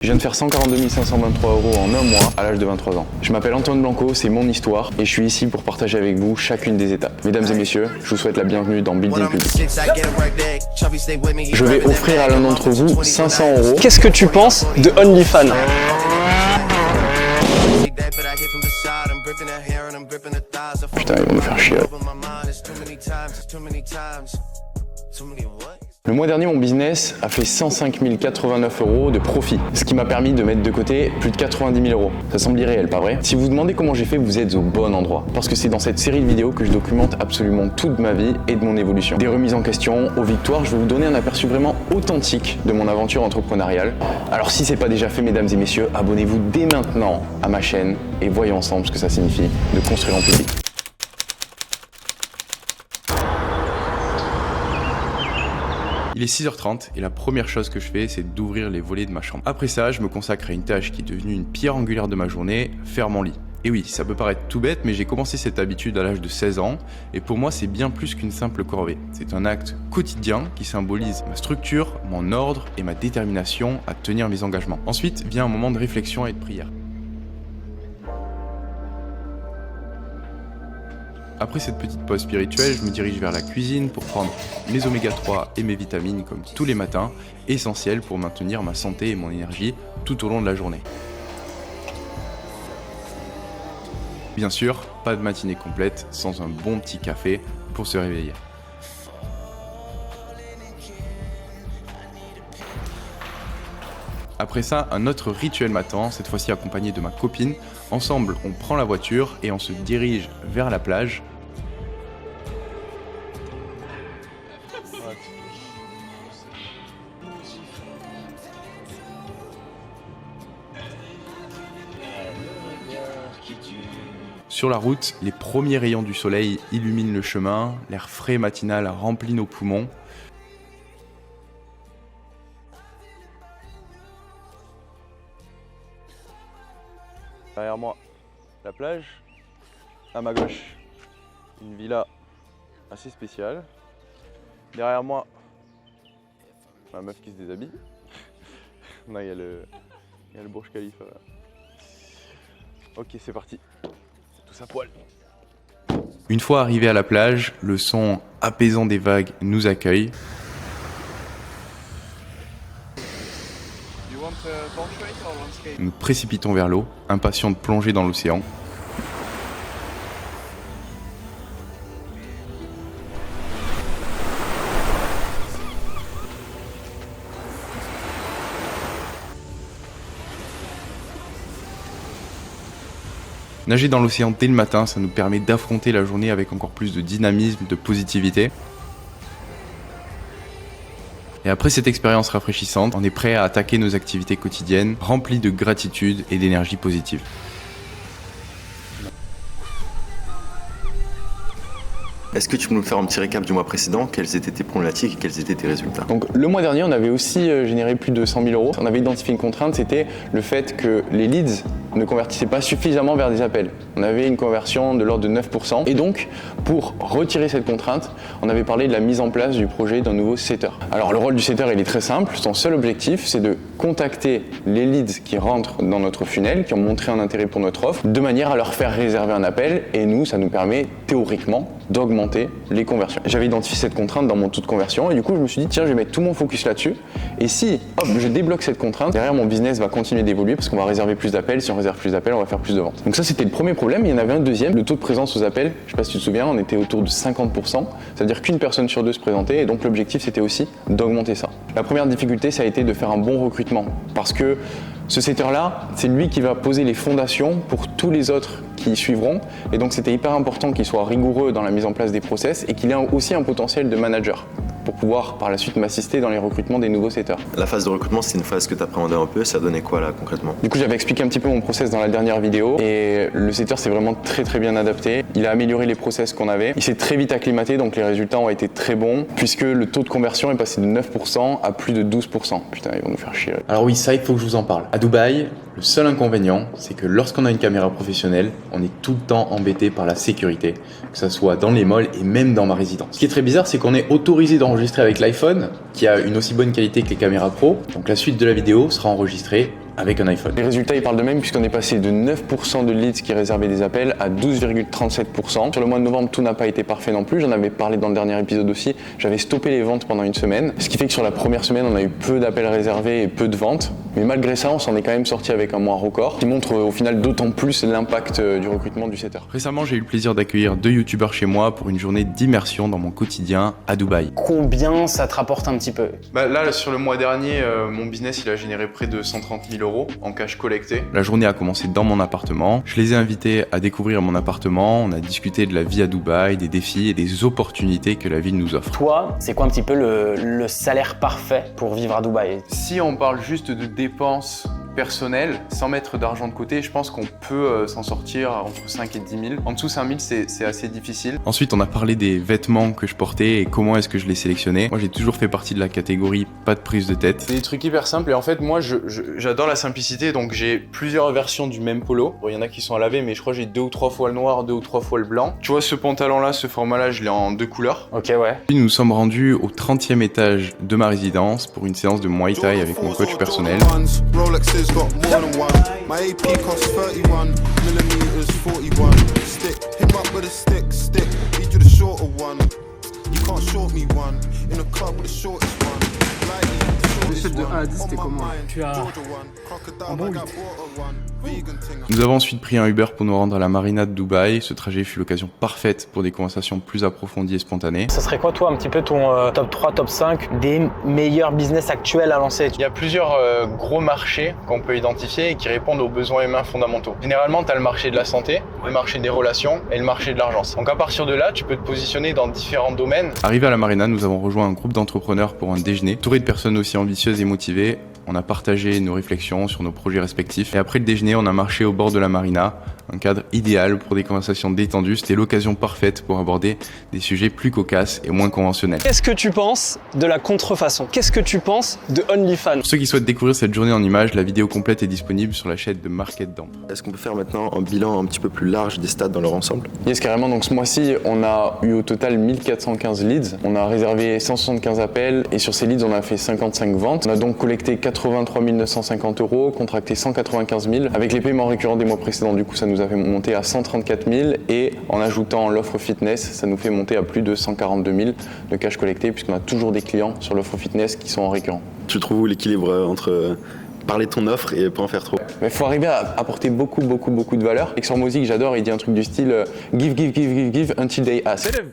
Je viens de faire 142 523 € en un mois à l'âge de 23 ans. Je m'appelle Antoine Blanco, c'est mon histoire et je suis ici pour partager avec vous chacune des étapes. Mesdames et messieurs, je vous souhaite la bienvenue dans Building Public. Je vais offrir à l'un d'entre vous 500 €. Qu'est-ce que tu penses de OnlyFans? Putain, ils vont nous faire chier. Le mois dernier, mon business a fait 105 089 € de profit, ce qui m'a permis de mettre de côté plus de 90 000 €. Ça semble irréel, pas vrai? Si vous vous demandez comment j'ai fait, vous êtes au bon endroit. Parce que c'est dans cette série de vidéos que je documente absolument toute ma vie et de mon évolution. Des remises en question aux victoires, je vais vous donner un aperçu vraiment authentique de mon aventure entrepreneuriale. Alors si c'est pas déjà fait, mesdames et messieurs, abonnez-vous dès maintenant à ma chaîne et voyons ensemble ce que ça signifie de construire en public. Il est 6h30 et la première chose que je fais, c'est d'ouvrir les volets de ma chambre. Après ça, je me consacre à une tâche qui est devenue une pierre angulaire de ma journée, faire mon lit. Et oui, ça peut paraître tout bête, mais j'ai commencé cette habitude à l'âge de 16 ans, et pour moi, c'est bien plus qu'une simple corvée. C'est un acte quotidien qui symbolise ma structure, mon ordre et ma détermination à tenir mes engagements. Ensuite vient un moment de réflexion et de prière. Après cette petite pause spirituelle, je me dirige vers la cuisine pour prendre mes oméga 3 et mes vitamines comme tous les matins, essentiels pour maintenir ma santé et mon énergie tout au long de la journée. Bien sûr, pas de matinée complète sans un bon petit café pour se réveiller. Après ça, un autre rituel m'attend, cette fois-ci accompagné de ma copine. Ensemble, on prend la voiture et on se dirige vers la plage. Sur la route, les premiers rayons du soleil illuminent le chemin, l'air frais matinal remplit nos poumons. Derrière moi, la plage. À ma gauche, une villa assez spéciale. Derrière moi, ma meuf qui se déshabille. Là, il y a le Burj Khalifa. Là. Ok, c'est parti. Tous à poil. Une fois arrivé à la plage, le son apaisant des vagues nous accueille. Nous nous précipitons vers l'eau, impatients de plonger dans l'océan. Nager dans l'océan dès le matin, ça nous permet d'affronter la journée avec encore plus de dynamisme, de positivité. Et après cette expérience rafraîchissante, on est prêt à attaquer nos activités quotidiennes, remplies de gratitude et d'énergie positive. Est-ce que tu peux nous faire un petit récap du mois précédent? Quelles étaient tes problématiques et quels étaient tes résultats? Donc le mois dernier, on avait aussi généré plus de 100 000 €. On avait identifié une contrainte, c'était le fait que les leads ne convertissaient pas suffisamment vers des appels. On avait une conversion de l'ordre de 9%. Et donc, pour retirer cette contrainte, on avait parlé de la mise en place du projet d'un nouveau setter. Alors le rôle du setter, il est très simple. Son seul objectif, c'est de contacter les leads qui rentrent dans notre funnel, qui ont montré un intérêt pour notre offre, de manière à leur faire réserver un appel. Et nous, ça nous permet théoriquement d'augmenter les conversions. J'avais identifié cette contrainte dans mon taux de conversion et du coup je me suis dit tiens, je vais mettre tout mon focus là-dessus et si hop, je débloque cette contrainte, derrière mon business va continuer d'évoluer parce qu'on va réserver plus d'appels, si on réserve plus d'appels on va faire plus de ventes. Donc ça c'était le premier problème. Il y en avait un deuxième, le taux de présence aux appels, je sais pas si tu te souviens, on était autour de 50%, c'est-à-dire qu'une personne sur deux se présentait et donc l'objectif c'était aussi d'augmenter ça. La première difficulté ça a été de faire un bon recrutement parce que ce setter-là, c'est lui qui va poser les fondations pour tous les autres qui suivront. Et donc, c'était hyper important qu'il soit rigoureux dans la mise en place des process et qu'il ait aussi un potentiel de manager pour pouvoir par la suite m'assister dans les recrutements des nouveaux setters. La phase de recrutement, c'est une phase que tu appréhendais un peu. Ça donnait quoi là concrètement? Du coup, j'avais expliqué un petit peu mon process dans la dernière vidéo et le setter s'est vraiment très bien adapté. Il a amélioré les process qu'on avait. Il s'est très vite acclimaté, donc les résultats ont été très bons puisque le taux de conversion est passé de 9% à plus de 12%. Putain, ils vont nous faire chier. Alors oui, ça, il faut que je vous en parle. À Dubaï, le seul inconvénient, c'est que lorsqu'on a une caméra professionnelle, on est tout le temps embêté par la sécurité, que ça soit dans les malls et même dans ma résidence. Ce qui est très bizarre, c'est qu'on est autorisé d'enregistrer avec l'iPhone, qui a une aussi bonne qualité que les caméras pro. Donc la suite de la vidéo sera enregistrée avec un iPhone. Les résultats ils parlent d'eux-mêmes puisqu'on est passé de 9% de leads qui réservaient des appels à 12,37%. Sur le mois de novembre, tout n'a pas été parfait non plus. J'en avais parlé dans le dernier épisode aussi. J'avais stoppé les ventes pendant une semaine. Ce qui fait que sur la première semaine, on a eu peu d'appels réservés et peu de ventes. Mais malgré ça, on s'en est quand même sorti avec un mois record qui montre au final d'autant plus l'impact du recrutement du setter. Récemment, j'ai eu le plaisir d'accueillir 2 youtubeurs chez moi pour une journée d'immersion dans mon quotidien à Dubaï. Combien ça te rapporte un petit peu? Là, sur le mois dernier, mon business il a généré près de 130 000 € en cash collecté. La journée a commencé dans mon appartement. Je les ai invités à découvrir mon appartement. On a discuté de la vie à Dubaï, des défis et des opportunités que la ville nous offre. Toi, c'est quoi un petit peu le salaire parfait pour vivre à Dubaï? Si on parle juste de dépenses personnelles, sans mettre d'argent de côté, je pense qu'on peut s'en sortir entre 5 et 10 000. En dessous 5 000, c'est assez difficile. Ensuite, on a parlé des vêtements que je portais et comment est-ce que je les sélectionnais. Moi, j'ai toujours fait partie de la catégorie pas de prise de tête. C'est des trucs hyper simples et en fait, moi, j'adore la simplicité, donc j'ai plusieurs versions du même polo. Bon, il y en a qui sont à laver, mais je crois que j'ai 2 ou 3 fois le noir, 2 ou 3 fois le blanc. Tu vois, ce pantalon-là, ce format-là, je l'ai en 2 couleurs. Ok, ouais. Puis nous sommes rendus au 30e étage de ma résidence pour une séance de Muay Thai avec mon coach personnel. My AP costs 31 millimeters, 41 stick. Hit him up with a stick. Need you the shorter one. You can't short me one. In the club with the shortest one. L'échelle de 1 à 10, c'était comment? Tu as un bon 8. Nous avons ensuite pris un Uber pour nous rendre à la marina de Dubaï. Ce trajet fut l'occasion parfaite pour des conversations plus approfondies et spontanées. Ça serait quoi, toi, un petit peu ton top 3, top 5 des meilleurs business actuels à lancer? Il y a plusieurs gros marchés qu'on peut identifier et qui répondent aux besoins humains fondamentaux. Généralement, tu as le marché de la santé, le marché des relations et le marché de l'argent. Donc à partir de là, tu peux te positionner dans différents domaines. Arrivé à la marina, nous avons rejoint un groupe d'entrepreneurs pour un déjeuner. Entouré de personnes aussi ambitieuses et motivées, on a partagé nos réflexions sur nos projets respectifs. Et après le déjeuner, on a marché au bord de la marina. Un cadre idéal pour des conversations détendues. C'était l'occasion parfaite pour aborder des sujets plus cocasses et moins conventionnels. Qu'est-ce que tu penses de la contrefaçon? Qu'est-ce que tu penses de OnlyFans? Pour ceux qui souhaitent découvrir cette journée en images, la vidéo complète est disponible sur la chaîne de Market Damp. Est-ce qu'on peut faire maintenant un bilan un petit peu plus large des stats dans leur ensemble? Yes, carrément. Donc ce mois-ci, on a eu au total 1415 leads. On a réservé 175 appels et sur ces leads, on a fait 55 ventes. On a donc collecté 83 950 €, contracté 195 000. Avec les paiements récurrents des mois précédents, du coup, ça nous a fait monter à 134 000 et en ajoutant l'offre fitness, ça nous fait monter à plus de 142 000 de cash collecté puisqu'on a toujours des clients sur l'offre fitness qui sont en récurrent. Tu trouves où l'équilibre entre parler de ton offre et pas en faire trop? Il faut arriver à apporter beaucoup de valeur. Et sur Mozik, j'adore, il dit un truc du style give until they ask. Instead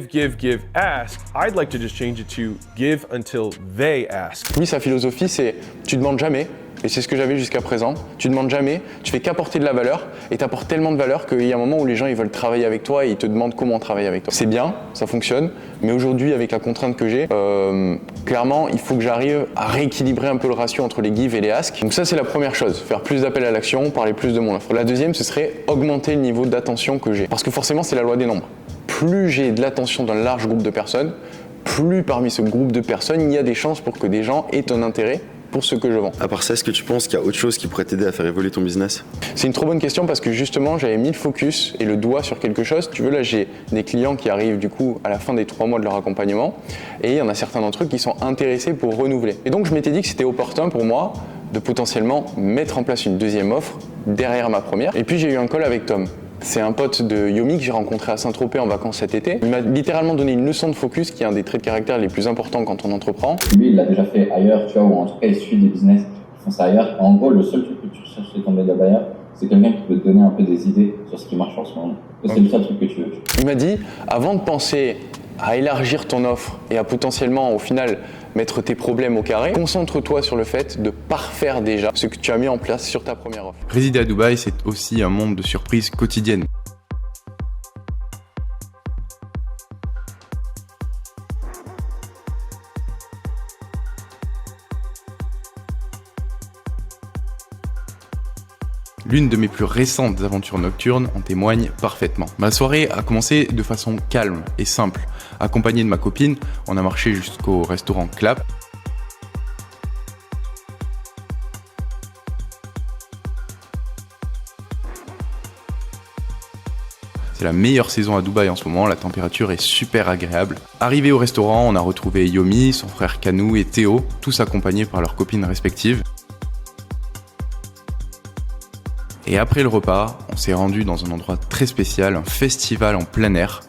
of give, ask, I'd like to just change it to give until they ask. Lui, sa philosophie, c'est tu demandes jamais. Et c'est ce que j'avais jusqu'à présent. Tu demandes jamais, tu fais qu'apporter de la valeur et tu apportes tellement de valeur qu'il y a un moment où les gens ils veulent travailler avec toi et ils te demandent comment travailler avec toi. C'est bien, ça fonctionne, mais aujourd'hui avec la contrainte que j'ai, clairement il faut que j'arrive à rééquilibrer un peu le ratio entre les give et les ask. Donc ça c'est la première chose, faire plus d'appels à l'action, parler plus de mon offre. La deuxième ce serait augmenter le niveau d'attention que j'ai. Parce que forcément c'est la loi des nombres. Plus j'ai de l'attention d'un large groupe de personnes, plus parmi ce groupe de personnes il y a des chances pour que des gens aient un intérêt pour ce que je vends. À part ça, est-ce que tu penses qu'il y a autre chose qui pourrait t'aider à faire évoluer ton business? C'est une trop bonne question parce que justement j'avais mis le focus et le doigt sur quelque chose. Tu veux, là j'ai des clients qui arrivent du coup à la fin des 3 mois de leur accompagnement et il y en a certains d'entre eux qui sont intéressés pour renouveler. Et donc je m'étais dit que c'était opportun pour moi de potentiellement mettre en place une deuxième offre derrière ma première. Et puis j'ai eu un call avec Tom. C'est un pote de Yomi que j'ai rencontré à Saint-Tropez en vacances cet été. Il m'a littéralement donné une leçon de focus qui est un des traits de caractère les plus importants quand on entreprend. Lui, il l'a déjà fait ailleurs, tu vois, ou en tout cas, il suit des business qui font ça ailleurs. En gros, le seul truc que tu cherches chez ton média buyer, c'est quelqu'un qui peut te donner un peu des idées sur ce qui marche en ce moment. C'est le seul truc que tu veux. Il m'a dit, avant de penser à élargir ton offre et à potentiellement, au final, mettre tes problèmes au carré, concentre-toi sur le fait de parfaire déjà ce que tu as mis en place sur ta première offre. Résider à Dubaï, c'est aussi un monde de surprises quotidiennes. L'une de mes plus récentes aventures nocturnes en témoigne parfaitement. Ma soirée a commencé de façon calme et simple. Accompagné de ma copine, on a marché jusqu'au restaurant Clap. C'est la meilleure saison à Dubaï en ce moment, la température est super agréable. Arrivé au restaurant, on a retrouvé Yomi, son frère Kanou et Théo, tous accompagnés par leurs copines respectives. Et après le repas, on s'est rendu dans un endroit très spécial, un festival en plein air.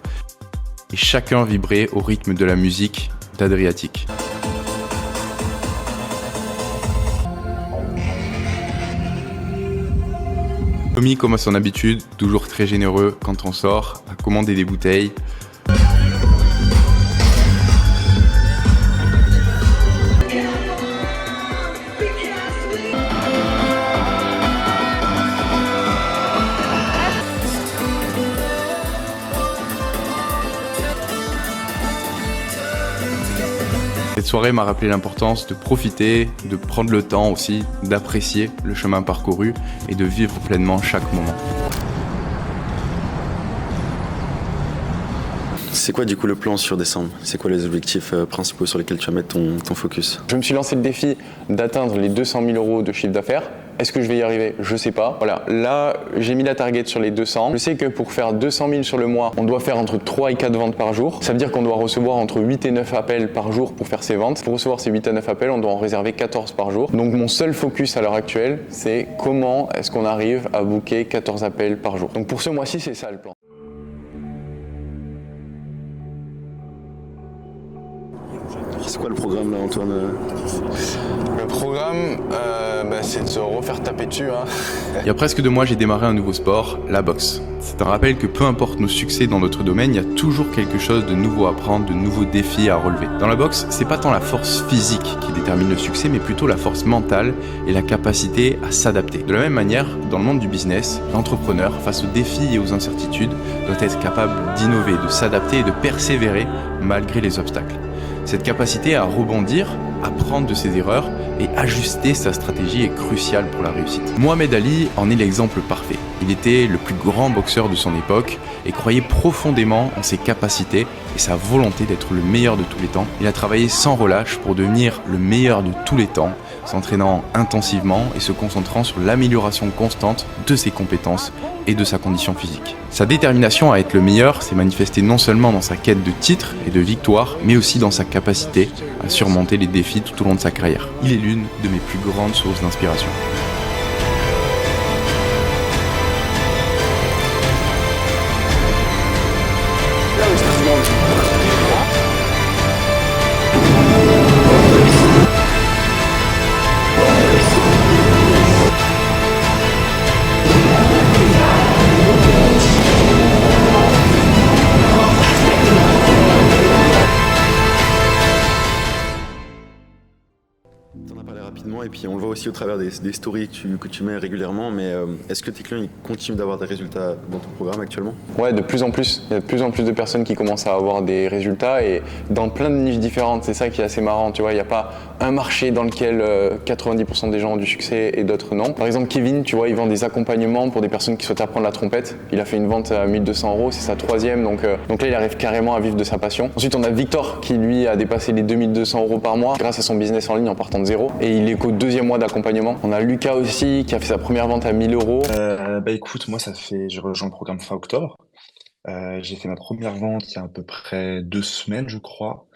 Et chacun vibrait au rythme de la musique d'Adriatique. Tommy, comme à son habitude, toujours très généreux quand on sort, à commander des bouteilles. Cette soirée m'a rappelé l'importance de profiter, de prendre le temps aussi, d'apprécier le chemin parcouru et de vivre pleinement chaque moment. C'est quoi du coup le plan sur décembre? C'est quoi les objectifs principaux sur lesquels tu vas mettre ton focus? Je me suis lancé le défi d'atteindre les 200 000 euros de chiffre d'affaires. Est-ce que je vais y arriver? Je sais pas. Voilà, là j'ai mis la target sur les 200. Je sais que pour faire 200 000 sur le mois, on doit faire entre 3 et 4 ventes par jour. Ça veut dire qu'on doit recevoir entre 8 et 9 appels par jour pour faire ces ventes. Pour recevoir ces 8 à 9 appels, on doit en réserver 14 par jour. Donc mon seul focus à l'heure actuelle, c'est comment est-ce qu'on arrive à booker 14 appels par jour. Donc pour ce mois-ci, c'est ça le plan. C'est quoi le programme là, Antoine? Le programme, c'est de se refaire taper dessus. Il y a presque 2 mois, j'ai démarré un nouveau sport, la boxe. C'est un rappel que peu importe nos succès dans notre domaine, il y a toujours quelque chose de nouveau à apprendre, de nouveaux défis à relever. Dans la boxe, c'est pas tant la force physique qui détermine le succès, mais plutôt la force mentale et la capacité à s'adapter. De la même manière, dans le monde du business, l'entrepreneur, face aux défis et aux incertitudes, doit être capable d'innover, de s'adapter et de persévérer malgré les obstacles. Cette capacité à rebondir, apprendre de ses erreurs et ajuster sa stratégie est cruciale pour la réussite. Mohamed Ali en est l'exemple parfait. Il était le plus grand boxeur de son époque et croyait profondément en ses capacités et sa volonté d'être le meilleur de tous les temps. Il a travaillé sans relâche pour devenir le meilleur de tous les temps, s'entraînant intensivement et se concentrant sur l'amélioration constante de ses compétences et de sa condition physique. Sa détermination à être le meilleur s'est manifestée non seulement dans sa quête de titres et de victoires, mais aussi dans sa capacité à surmonter les défis tout au long de sa carrière. Il est l'une de mes plus grandes sources d'inspiration. T'en as parlé rapidement et puis on le voit aussi au travers des stories que tu mets régulièrement, mais est-ce que tes clients ils continuent d'avoir des résultats dans ton programme actuellement? Ouais, de plus en plus. Il y a de plus en plus de personnes qui commencent à avoir des résultats et dans plein de niches différentes. C'est ça qui est assez marrant, tu vois. Il n'y a pas un marché dans lequel 90% des gens ont du succès et d'autres non. Par exemple, Kevin, tu vois, il vend des accompagnements pour des personnes qui souhaitent apprendre la trompette. Il a fait une vente à 1 200 €, c'est sa 3e, donc là il arrive carrément à vivre de sa passion. Ensuite, on a Victor qui lui a dépassé les 2 200 € par mois grâce à son business en ligne en partant de zéro. Et il est qu'au 2e mois d'accompagnement. On a Lucas aussi qui a fait sa première vente à 1 000 €. Écoute, moi j'ai rejoint le programme fin octobre. J'ai fait ma première vente il y a à peu près 2 semaines, je crois.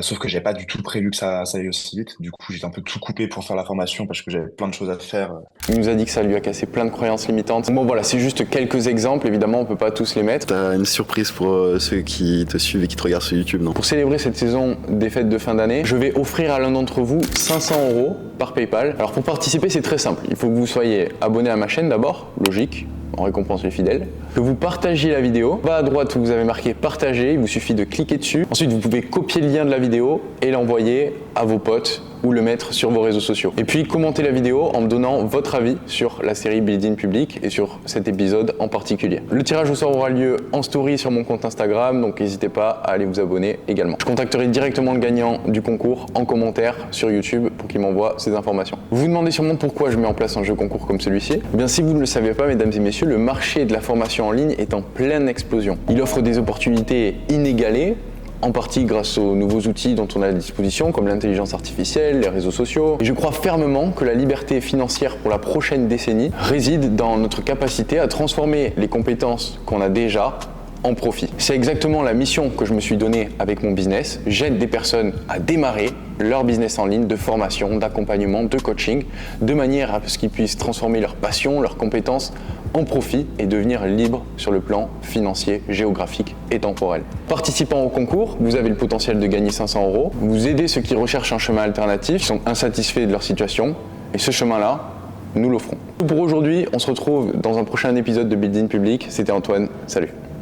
Sauf que j'avais pas du tout prévu que ça aille aussi vite. Du coup, j'ai un peu tout coupé pour faire la formation parce que j'avais plein de choses à faire. Il nous a dit que ça lui a cassé plein de croyances limitantes. Bon voilà, c'est juste quelques exemples, évidemment on peut pas tous les mettre. T'as une surprise pour ceux qui te suivent et qui te regardent sur YouTube, non? Pour célébrer cette saison des fêtes de fin d'année, je vais offrir à l'un d'entre vous 500 € par PayPal. Alors pour participer, c'est très simple. Il faut que vous soyez abonné à ma chaîne d'abord, logique. On récompense les fidèles, que vous partagiez la vidéo. Bas à droite, vous avez marqué partager, il vous suffit de cliquer dessus. Ensuite, vous pouvez copier le lien de la vidéo et l'envoyer à vos potes ou le mettre sur vos réseaux sociaux. Et puis, commentez la vidéo en me donnant votre avis sur la série Build-in Public et sur cet épisode en particulier. Le tirage au sort aura lieu en story sur mon compte Instagram, donc n'hésitez pas à aller vous abonner également. Je contacterai directement le gagnant du concours en commentaire sur YouTube pour qu'il m'envoie ses informations. Vous vous demandez sûrement pourquoi je mets en place un jeu concours comme celui-ci. Eh bien, si vous ne le savez pas, mesdames et messieurs, le marché de la formation en ligne est en pleine explosion. Il offre des opportunités inégalées, en partie grâce aux nouveaux outils dont on a à disposition, comme l'intelligence artificielle, les réseaux sociaux. Et je crois fermement que la liberté financière pour la prochaine décennie réside dans notre capacité à transformer les compétences qu'on a déjà en profit. C'est exactement la mission que je me suis donnée avec mon business. J'aide des personnes à démarrer leur business en ligne de formation, d'accompagnement, de coaching, de manière à ce qu'ils puissent transformer leur passion, leurs compétences en profit et devenir libres sur le plan financier, géographique et temporel. Participant au concours, vous avez le potentiel de gagner 500 €. Vous aidez ceux qui recherchent un chemin alternatif, qui sont insatisfaits de leur situation, et ce chemin-là, nous l'offrons. Pour aujourd'hui, on se retrouve dans un prochain épisode de Building Public. C'était Antoine, salut.